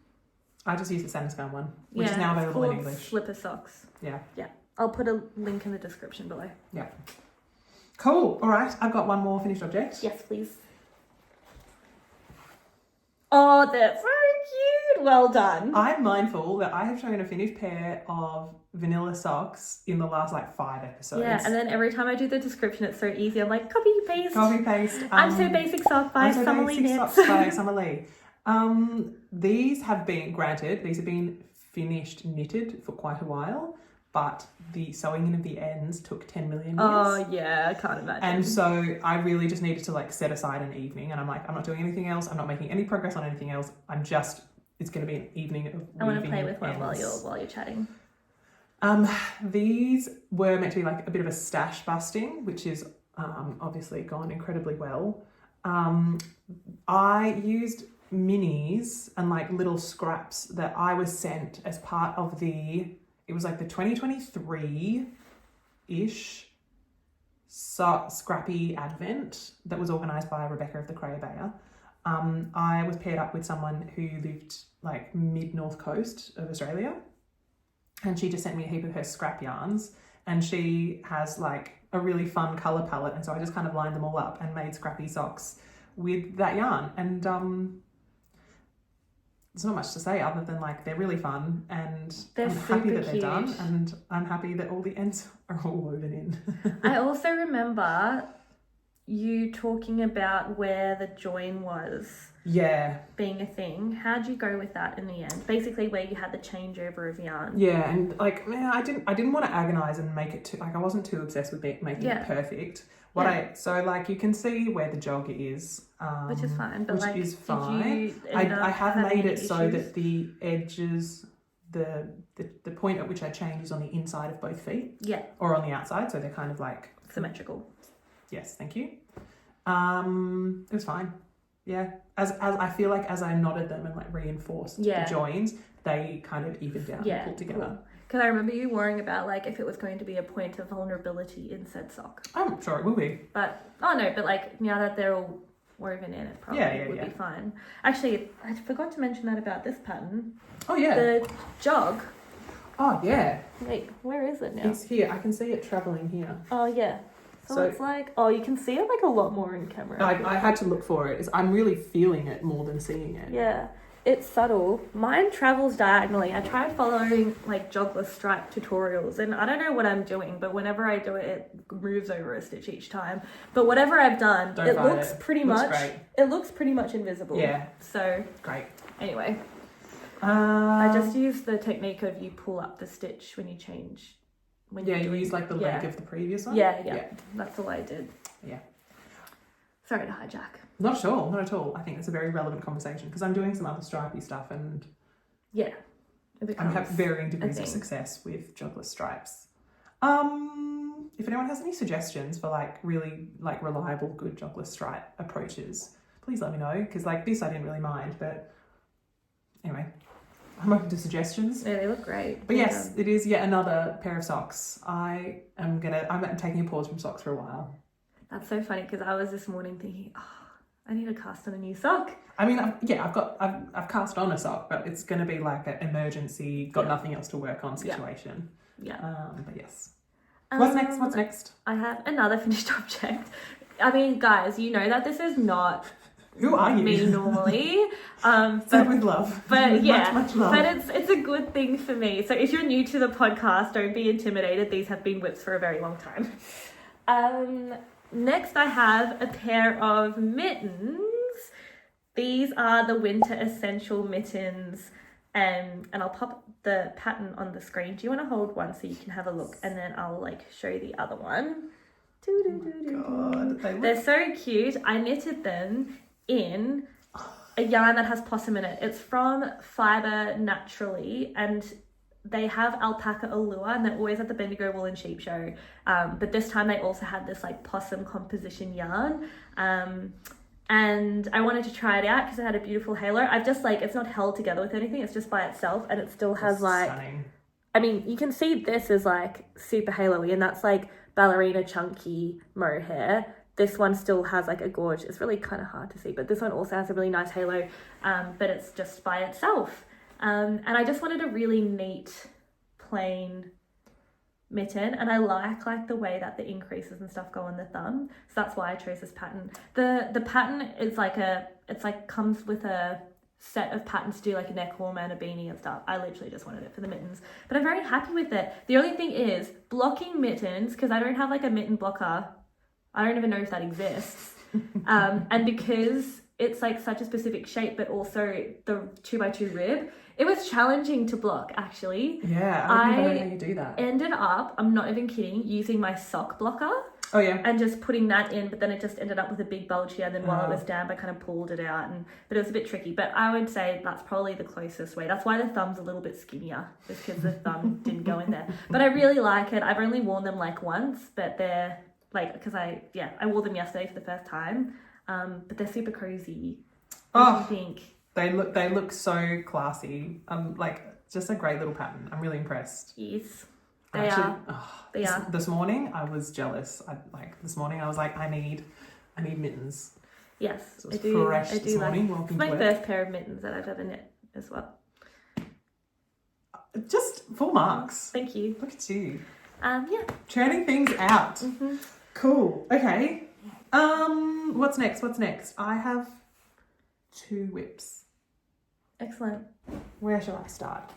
I just use the Sandnes Garn one, which is now it's available in called English. Slipper socks. Yeah. Yeah. I'll put a link in the description below. Yeah. Cool. All right. I've got one more finished object. Yes, please. Oh, that's so cute. Well done. I'm mindful that I have shown a finished pair of vanilla socks in the last like 5 episodes. Yeah, and then every time I do the description, it's so easy. I'm like, copy, paste. Copy paste. I'm So Basic Sock by Summer Lee Knits. Socks by Summer Lee. These have been finished knitted for quite a while, but the sewing in of the ends took 10 million years. Oh yeah, I can't imagine. And so I really just needed to like set aside an evening, and I'm like, I'm not doing anything else. I'm not making any progress on anything else. It's going to be an evening of I want to play weaving with one ends. while you're chatting. These were meant to be like a bit of a stash busting, which is obviously gone incredibly well. I used minis and like little scraps that I was sent as part of it was like the 2023-ish Scrappy Advent that was organised by Rebecca of the Crayabeya. I was paired up with someone who lived like mid-north coast of Australia, and she just sent me a heap of her scrap yarns, and she has like a really fun colour palette, and so I just kind of lined them all up and made scrappy socks with that yarn. And there's not much to say other than like they're really fun, and They're I'm happy super that they're cute. done, and I'm happy that all the ends are all woven in. I also remember you talking about where the join was Yeah. being a thing. How'd you go with that in the end? Basically where you had the changeover of yarn. Yeah, and like, man, I didn't want to agonize and make it too, like, I wasn't too obsessed with making it perfect. So like you can see where the jog is, Which is fine, but which like, is did fine. you end up I have having made any it so issues? that the edges, the point at which I change is on the inside of both feet, or on the outside, so they're kind of like symmetrical. Yes, thank you. It was fine. Yeah, as I feel like as I knotted them and like reinforced the joins, they kind of evened out and pulled together. Because I remember you worrying about like if it was going to be a point of vulnerability in said sock. I'm sure it will be. But like now that they're all woven in, it probably would be fine. Actually, I forgot to mention that about this pattern. Oh yeah. The jog. Oh yeah. Wait, where is it now? It's here. I can see it travelling here. Oh yeah. So it's like, you can see it like a lot more in camera. I had to look for it. I'm really feeling it more than seeing it. Yeah, it's subtle. Mine travels diagonally. I tried following like jogless stripe tutorials, and I don't know what I'm doing, but whenever I do it, it moves over a stitch each time. But whatever I've done, it looks pretty much invisible. Yeah. So great. Anyway, I just use the technique of you pull up the stitch when you change. You use like the leg of the previous one? Yeah. That's all I did. Yeah. Sorry to hijack. Not at all. I think it's a very relevant conversation because I'm doing some other stripy stuff, and I have varying degrees of success with jogless stripes. If anyone has any suggestions for like really like reliable good jogless stripe approaches, please let me know, because like this I didn't really mind, but anyway, I'm open to suggestions. Yeah, they look great. But yes, it is yet another pair of socks. I'm taking a pause from socks for a while. That's so funny because I was this morning thinking, I need to cast on a new sock. I mean, I've cast on a sock, but it's going to be like an emergency, got nothing else to work on situation. Yeah. But yes. What's next? I have another finished object. I mean, guys, you know that this is not who are you? Me normally. Said with love. But yeah, much love. but it's a good thing for me. So if you're new to the podcast, don't be intimidated. These have been whips for a very long time. Next, I have a pair of mittens. These are the winter essential mittens, and I'll pop the pattern on the screen. Do you want to hold one so you can have a look, and then I'll like show the other one. God, they're so cute. I knitted them in a yarn that has Possum in it. It's from Fibre Naturally, and they have Alpakka allure, and they're always at the Bendigo Woollen sheep show. But this time they also had this like Possum composition yarn. And I wanted to try it out because it had a beautiful halo. I've just like, it's not held together with anything. It's just by itself, and it still has like, stunning. I mean, you can see this is like super halo-y, and that's like Ballerina chunky Mohair. This one still has like a gorge. It's really kind of hard to see, but this one also has a really nice halo, but it's just by itself. And I just wanted a really neat, plain mitten, and I like the way that the increases and stuff go on the thumb, so that's why I chose this pattern. The pattern is comes with a set of patterns to do like a neck warmer and a beanie and stuff. I literally just wanted it for the mittens, but I'm very happy with it. The only thing is blocking mittens, because I don't have like a mitten blocker. I don't even know if that exists. And because it's like such a specific shape, but also the 2x2 rib, it was challenging to block actually. Yeah, I don't even know how you do that. Ended up, I'm not even kidding, using my sock blocker. Oh yeah. And just putting that in, but then it just ended up with a big bulge here, and then while it was damp I kind of pulled it out, but it was a bit tricky. But I would say that's probably the closest way. That's why the thumb's a little bit skinnier, just because the thumb didn't go in there. But I really like it. I've only worn them like once, but they're like, because I wore them yesterday for the first time. But they're super cozy. What do you think? They look so classy. Like just a great little pattern. I'm really impressed. Yes. They are. This morning I was jealous. This morning I was like, I need mittens. Yes, so I do this morning. It's my first pair of mittens that I've ever knit as well. Just full marks. Thank you. Look at you. Yeah. Churning things out. Mm-hmm. Cool. Okay. What's next? I have 2 whips. Excellent. Where shall I start?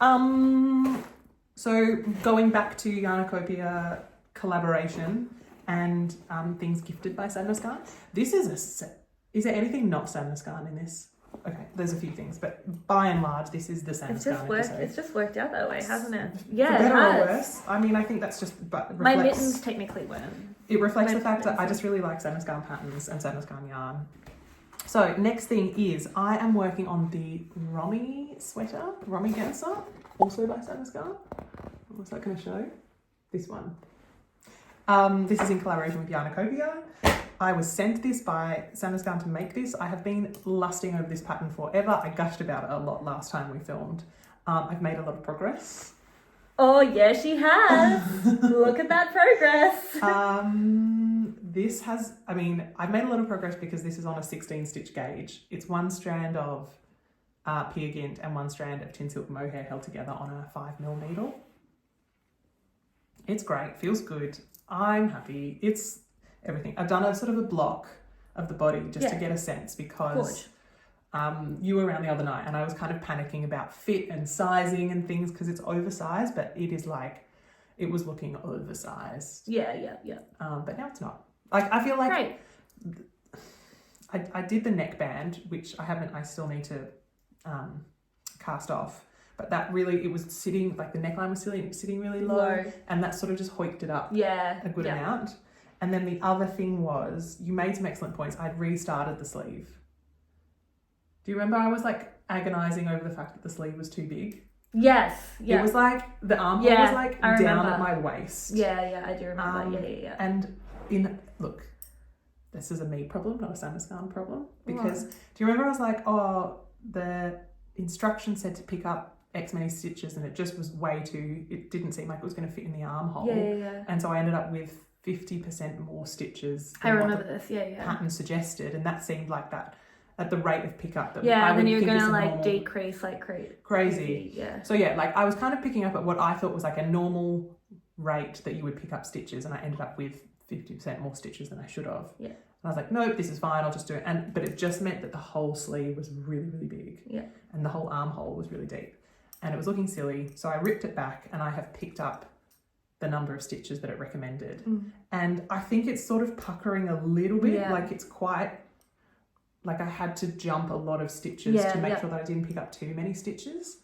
So going back to Yarnacopia collaboration and things gifted by Sandnes Garn. This is is there anything not Sandnes Garn in this? Okay, there's a few things, but by and large, this is the Sandnes Garn episode. It's just worked out that way, hasn't it? Yeah, for better it has. or worse. I mean, I think that's just my mittens technically weren't. It reflects the fact that I just really like Sandnes Garn patterns and Sandnes Garn yarn. So next thing is I am working on the Romy sweater, Romy Ganser, also by Sandnes Garn. What's that going to show? This one. This is in collaboration with Yarnacopia. I was sent this by Sandnes Garn to make this. I have been lusting over this pattern forever. I gushed about it a lot last time we filmed. I've made a lot of progress. Oh, yeah, she has. Look at that progress. I've made a lot of progress because this is on a 16 stitch gauge. It's one strand of Peer Gynt and one strand of Tynn silk mohair held together on a 5mm needle. It's great, feels good. I'm happy. It's everything. I've done a sort of a block of the body just to get a sense, because you were around the other night and I was kind of panicking about fit and sizing and things because it's oversized, but it is like, it was looking oversized. Yeah. But now it's not. Like, I feel like I did the neckband, which I still need to cast off. But that really, it was sitting, like the neckline was sitting really low, and that sort of just hoiked it up a good amount. And then the other thing was, you made some excellent points. I'd restarted the sleeve. Do you remember I was like agonizing over the fact that the sleeve was too big? Yes. Yeah. It was like, the armhole was like down at my waist. Yeah, I do remember. Yeah. And look, this is a me problem, not a Sandnes Garn problem. Because do you remember I was like, the instruction said to pick up X many stitches, and it just was it didn't seem like it was going to fit in the armhole. Yeah. And so I ended up with 50% more stitches I remember this, pattern suggested, and that seemed like that at the rate of pickup that I would then you're think gonna is like normal, decrease like crazy. Yeah. So yeah, like I was kind of picking up at what I thought was like a normal rate that you would pick up stitches, and I ended up with 50% more stitches than I should have. Yeah. And I was like, nope, this is fine, I'll just do it. But it just meant that the whole sleeve was really, really big. Yeah. And the whole armhole was really deep. And it was looking silly. So I ripped it back, and I have picked up the number of stitches that it recommended. And I think it's sort of puckering a little bit. Like it's quite, like I had to jump a lot of stitches to make sure that I didn't pick up too many stitches.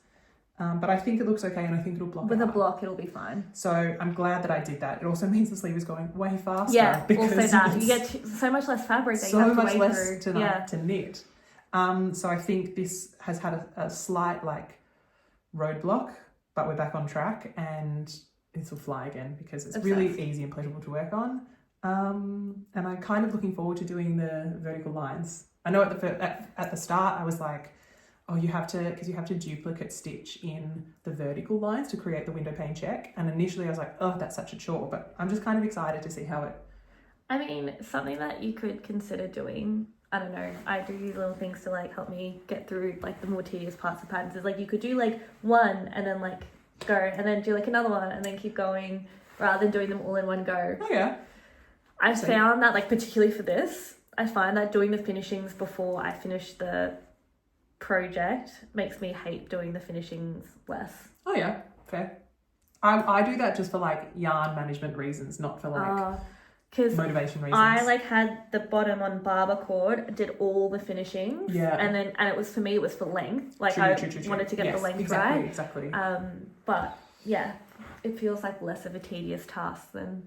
But I think it looks okay, and I think it'll block with out. a block ittle be fine. So I'm glad that I did that. It also means the sleeve is going way faster. Yeah, because also that. You get so much less fabric that you have to so much wade less through. to knit. So I think this has had a slight like roadblock, but we're back on track, and this will fly again because it's really easy and pleasurable to work on. And I'm kind of looking forward to doing the vertical lines. I know at the start I was like, oh, you have to duplicate stitch in the vertical lines to create the window pane check. And initially I was like, oh, that's such a chore, but I'm just kind of excited to see how it I mean, something that you could consider doing, I don't know, I do these little things to like help me get through like the more tedious parts of patterns, is like you could do like one and then like go and then do like another one and then keep going rather than doing them all in one go. Oh yeah. I've found that like particularly for this, I find that doing the finishings before I finish the project makes me hate doing the finishings less. Oh yeah, fair. I do that just for like yarn management reasons, not for like motivation reasons. I like had the bottom on barber cord, did all the finishings, and it was for me, it was for length. Like I wanted to get the length right. Exactly. But yeah, it feels like less of a tedious task than.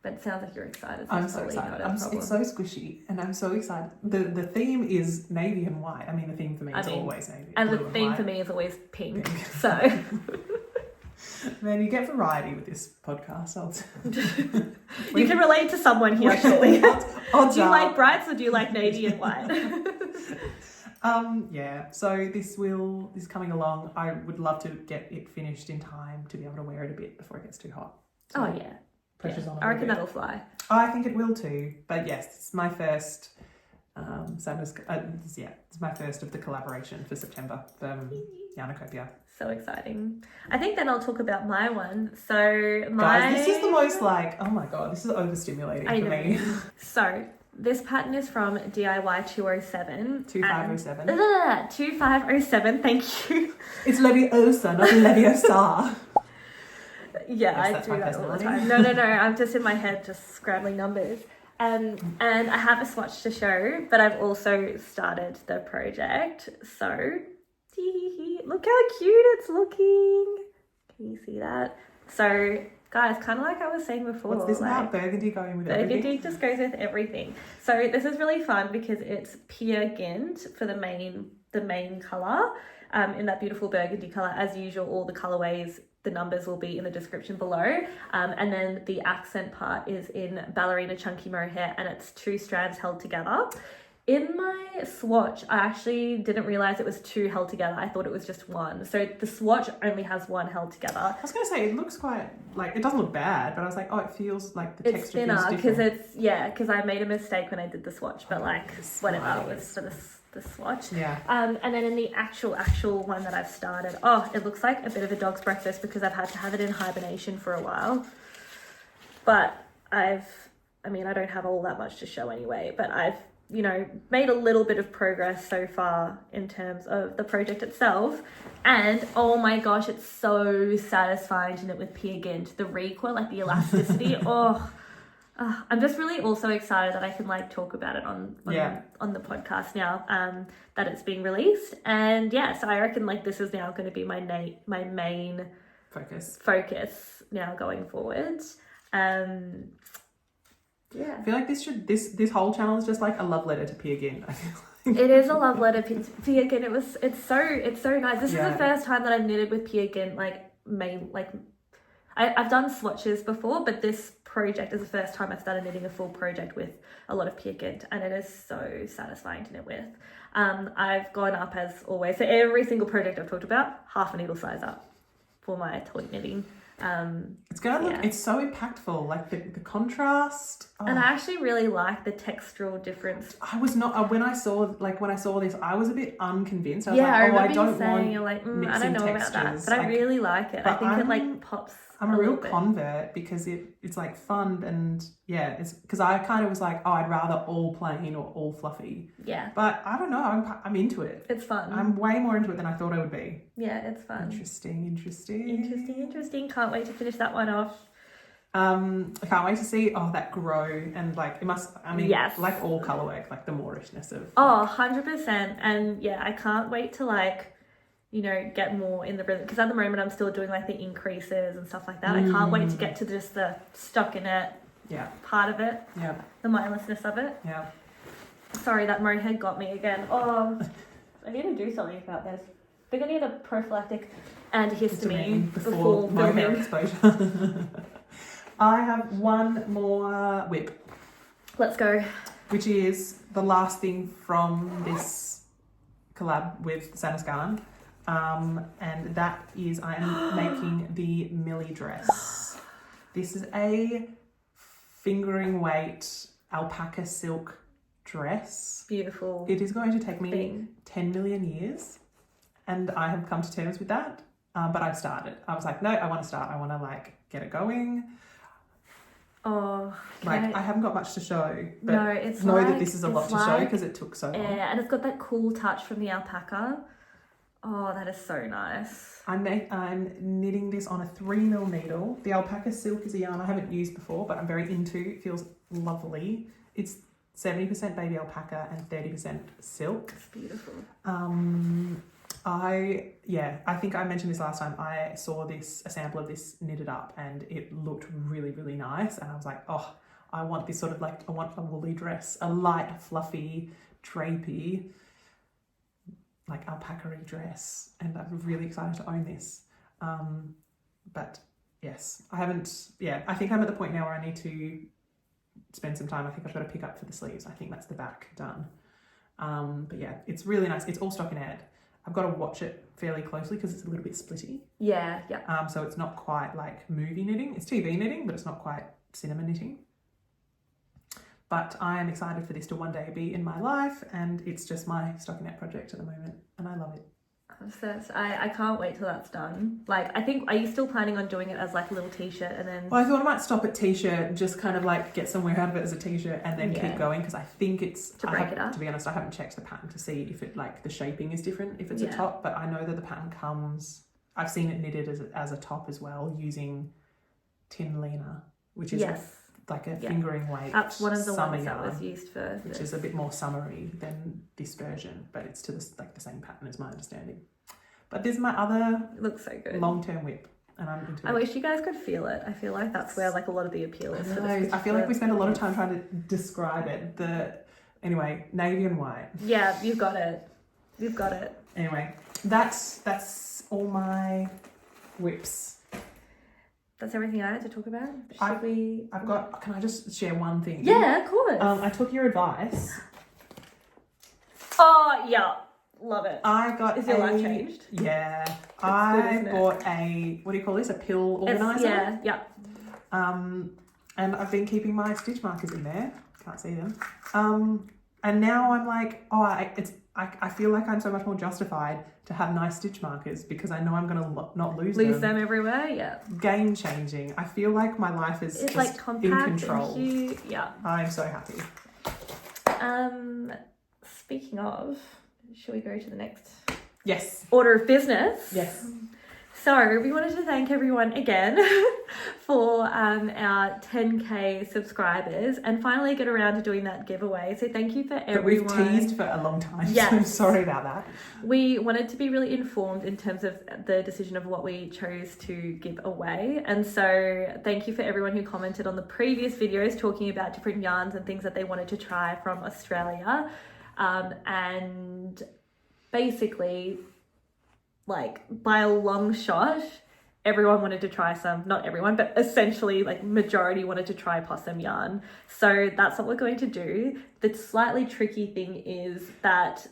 But it sounds like you're excited. So I'm so excited. It's so squishy, and I'm so excited. The theme is navy and white. I mean, the theme for me is always navy. And the theme for me is always pink. So. Man, you get variety with this podcast. You can relate to someone here, surely. Do you like brights or do you like navy and white? Yeah. So this coming along. I would love to get it finished in time to be able to wear it a bit before it gets too hot. So oh yeah. Pressure's on. I reckon that'll fly. I think it will too. But yes, it's my first. It's my first of the collaboration for September. Yarnacopia. So exciting. I think then I'll talk about my one. So Guys, this is the most like, oh my god, this is overstimulating for me. So this pattern is from DIY 207. 2507. 2507, thank you. It's Leviosa, not Leviosa. Yeah, yes, I do that all the time. No, I'm just in my head just scrabbling numbers. And I have a swatch to show, but I've also started the project. So look how cute it's looking. Can you see that? So guys, kind of like I was saying before. What's this about? Burgundy going with everything? Burgundy just goes with everything. So this is really fun because it's Peer Gynt for the main colour, in that beautiful burgundy colour. As usual, all the colourways, the numbers will be in the description below. And then the accent part is in Ballerina chunky mohair, and it's 2 strands held together. In my swatch, I actually didn't realise it was 2 held together. I thought it was just 1. So the swatch only has 1 held together. I was going to say, it looks quite, like, it doesn't look bad, but I was like, oh, it feels like the texture thinner, feels different. because I made a mistake when I did the swatch, but like, whatever, it was for the swatch. Yeah. And then in the actual one that I've started, it looks like a bit of a dog's breakfast because I've had to have it in hibernation for a while. But I don't have all that much to show anyway, but I've made a little bit of progress so far in terms of the project itself. And oh my gosh, it's so satisfying to knit with Peer Gynt. The recoil, like the elasticity. I'm just really also excited that I can like talk about it on the podcast now, that it's being released. And yeah, so I reckon like this is now going to be my main focus now going forward. Yeah. I feel like this whole channel is just like a love letter to Peer Gynt. I feel like. It is a love letter to Peer Gynt. It's so nice. This is the first time that I've knitted with Peer Gynt. I've done swatches before, but this project is the first time I've started knitting a full project with a lot of Peer Gynt, and it is so satisfying to knit with. I've gone up as always. So every single project I've talked about, half a needle size up for my toy knitting. It's gonna look, it's so impactful, like the contrast. And I actually really like the textural difference. I was not, when I saw this, I was a bit unconvinced. I was I don't want you're like, I don't know about that, but I really like it. I think it like pops. I'm a real convert because it's like fun, and it's because I kind of was like, I'd rather all plain or all fluffy. Yeah. But I don't know, I'm into it. It's fun. I'm way more into it than I thought I would be. Yeah, it's fun. Interesting. Can't wait to finish that one off. I can't wait to see that grow, and like it must, yes, like all colour work, like the Moorishness of 100%. And I can't wait to like get more in the rhythm, because at the moment I'm still doing like the increases and stuff like that. I can't wait to get to just the stuck in it part of it, the mindlessness of it. Sorry, that mohair got me again. I need to do something about this. We're gonna need a prophylactic antihistamine before mohair exposure. I have one more whip. Let's go. Which is the last thing from this collab with Sandnes Garn. And that is, I am making the Millie dress. This is a fingering weight alpaca silk dress. Beautiful. It is going to take me thing. 10 million years, and I have come to terms with that. But I've started. I was like, no, I want to start. I want to like get it going. Oh, Like I haven't got much to show, but no, it's know like, that this is a lot to show because it took so long. Yeah, and it's got that cool touch from the alpaca. Oh, that is so nice. I'm knitting this on a 3mm needle. The alpaca silk is a yarn I haven't used before, but I'm very into. It feels lovely. It's 70% baby alpaca and 30% silk. It's beautiful. I think I mentioned this last time. I saw a sample of this knitted up, and it looked really, really nice. And I was like, oh, I want this sort of like, I want a woolly dress, a light, fluffy, drapey, like alpaca-y dress. And I'm really excited to own this. But yes, I think I'm at the point now where I need to spend some time. I think I've got to pick up for the sleeves. I think that's the back done. But yeah, it's really nice. It's all stockinette. I've got to watch it fairly closely because it's a little bit splitty. Yeah. So it's not quite like movie knitting. It's TV knitting, but it's not quite cinema knitting. But I am excited for this to one day be in my life, and it's just my stockinette project at the moment, and I love it. I can't wait till that's done. Like, I think, are you still planning on doing it as like a little t-shirt and then... Well, I thought I might stop at t-shirt and just kind of like get somewhere out of it as a t-shirt and then keep going, because I think it's... To break it up? To be honest, I haven't checked the pattern to see if it like the shaping is different if it's a top, but I know that the pattern comes... I've seen it knitted as a top as well using Tynn liner, which is like a fingering weight. That's one of the ones yarn, that was used for which is a bit more summery than this version, but it's to the same pattern as my understanding. But this is my other it looks so good long-term whip, and I'm into it. I wish you guys could feel it. I feel like that's where like a lot of the appeal is. I feel like we spend a lot of time trying to describe it. Anyway, navy and white. Yeah, you've got it. You've got it. Anyway, that's all my whips. That's everything I had to talk about. Can I just share one thing? Yeah, of course. I took your advice. Oh, yeah. Love it. I got Is your life changed? Yeah. I bought what do you call this? A pill organizer? Yeah. And I've been keeping my stitch markers in there. Can't see them. And now I'm like, I feel like I'm so much more justified to have nice stitch markers because I know I'm going to not lose them everywhere. Yeah. Game changing. I feel like my life is just like compact in control. And cute. Yeah. I'm so happy. Speaking of, shall we go to the next order of business? Yes. So we wanted to thank everyone again for our 10k subscribers and finally get around to doing that giveaway. So thank you for everyone. That we've teased for a long time. Yes. So I'm sorry about that. We wanted to be really informed in terms of the decision of what we chose to give away. And so thank you for everyone who commented on the previous videos talking about different yarns and things that they wanted to try from Australia. And basically, like by a long shot, everyone wanted to try some, not everyone, but essentially like majority wanted to try Possum yarn. So that's what we're going to do. The slightly tricky thing is that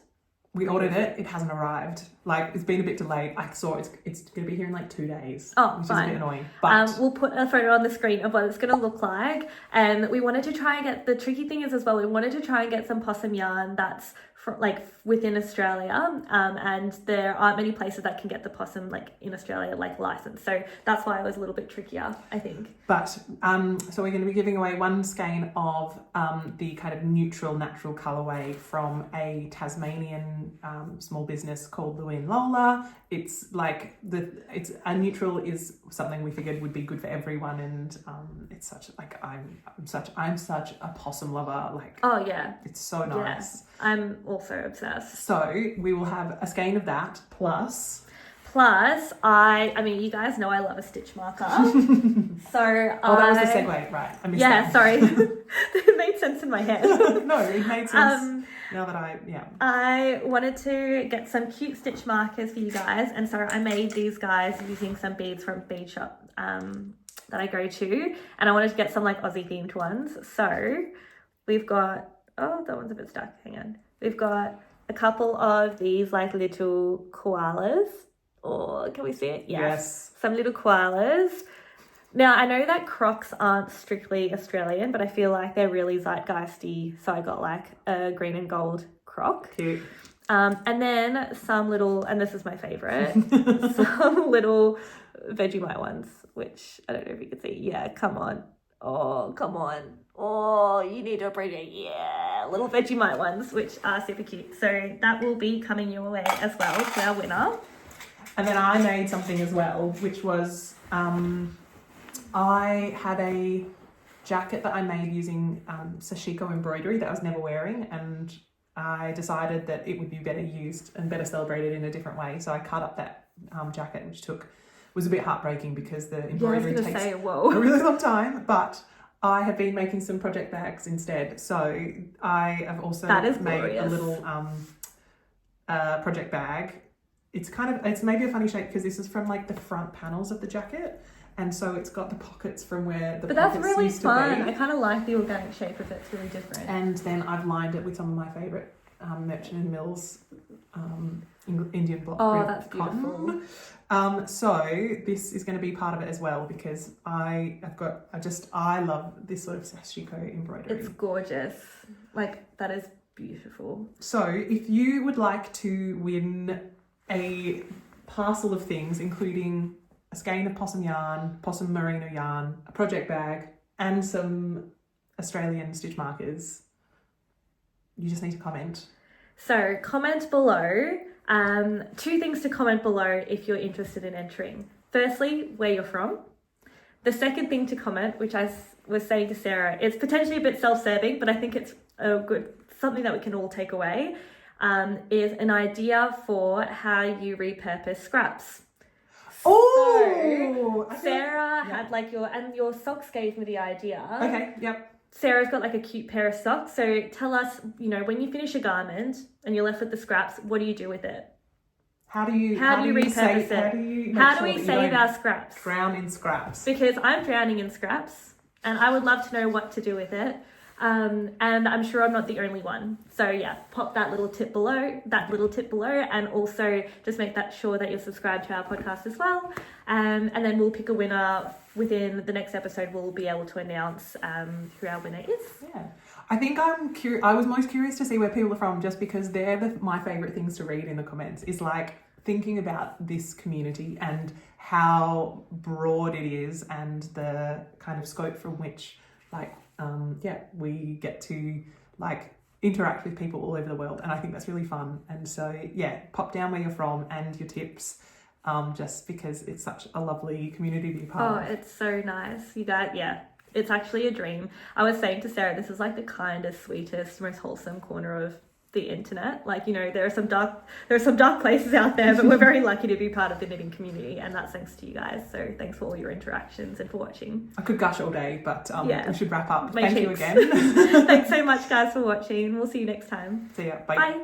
we ordered it hasn't arrived. Like, it's been a bit delayed. I saw it's going to be here in like 2 days. Oh, which fine. is a bit annoying. But we'll put a photo on the screen of what it's going to look like. And we wanted to try and get, the tricky thing is as well, we wanted to try and get some Possum yarn that's like within Australia. And there aren't many places that can get the Possum like in Australia, like licensed. So that's why it was a little bit trickier, I think. But, so we're going to be giving away one skein of the kind of neutral, natural colourway from a Tasmanian small business called Woollen. It's like a neutral is something we figured would be good for everyone, and it's such like I'm such a possum lover. Like, oh yeah, it's so nice. Yeah, I'm also obsessed. So we will have a skein of that plus I mean, you guys know I love a stitch marker. So that was the segue, right? I missed that. Sorry. It made sense in my head. No, it made sense. Now that I wanted to get some cute stitch markers for you guys, and so I made these guys using some beads from Bead Shop that I go to, and I wanted to get some like Aussie themed ones. So we've got, oh, that one's a bit stuck. Hang on. We've got a couple of these like little koalas. Or can we see it? Yes. Some little koalas. Now, I know that Crocs aren't strictly Australian, but I feel like they're really zeitgeisty. So I got like a green and gold Croc. Cute. And then some little, and this is my favourite, some little Vegemite ones, which I don't know if you can see. Yeah, come on. Oh, come on. Oh, you need to appreciate, yeah, little Vegemite ones, which are super cute. So that will be coming your way as well to our winner. And then I made something as well, which was, I had a jacket that I made using sashiko embroidery that I was never wearing, and I decided that it would be better used and better celebrated in a different way. So I cut up that jacket, which was a bit heartbreaking because the embroidery takes a really long time, but I have been making some project bags instead. So I have also made a little project bag. It's maybe a funny shape because this is from like the front panels of the jacket. And so it's got the pockets from where the pockets used to be. But that's really fun. I kind of like the organic shape of it. It's really different. And then I've lined it with some of my favourite Merchant and Mills Indian block print that's beautiful. cotton. So this is going to be part of it as well because I love this sort of sashiko embroidery. It's gorgeous. Like, that is beautiful. So if you would like to win a parcel of things, including a skein of Possum yarn, Possum merino yarn, a project bag, and some Australian stitch markers, you just need to comment. So comment below. 2 things to comment below if you're interested in entering. Firstly, where you're from. The second thing to comment, which I was saying to Sarah, it's potentially a bit self-serving, but I think it's something that we can all take away, is an idea for how you repurpose scraps. Oh, so Sarah had like your socks gave me the idea. Okay, yep. Sarah's got like a cute pair of socks. So tell us, when you finish a garment and you're left with the scraps, what do you do with it? How do you repurpose it? How do we save our scraps? Drown in scraps. Because I'm drowning in scraps and I would love to know what to do with it. And I'm sure I'm not the only one. So yeah, pop that little tip below, and also just make sure that you're subscribed to our podcast as well. And then we'll pick a winner within the next episode. We'll be able to announce who our winner is. Yeah, I think I was most curious to see where people are from, just because they're my favourite things to read in the comments. Is like thinking about this community and how broad it is, and the kind of scope from which we get to like interact with people all over the world, and I think that's really fun. And so yeah, pop down where you're from and your tips, just because it's such a lovely community to be part of. Oh, it's so nice. You guys, yeah, it's actually a dream. I was saying to Sarah, this is like the kindest, sweetest, most wholesome corner of the internet. Like, there are some dark places out there, but we're very lucky to be part of the knitting community, and that's thanks to you guys. So thanks for all your interactions and for watching. I could gush all day, but we should wrap up. Thank you again. Thanks so much, guys, for watching. We'll see you next time. See ya. Bye.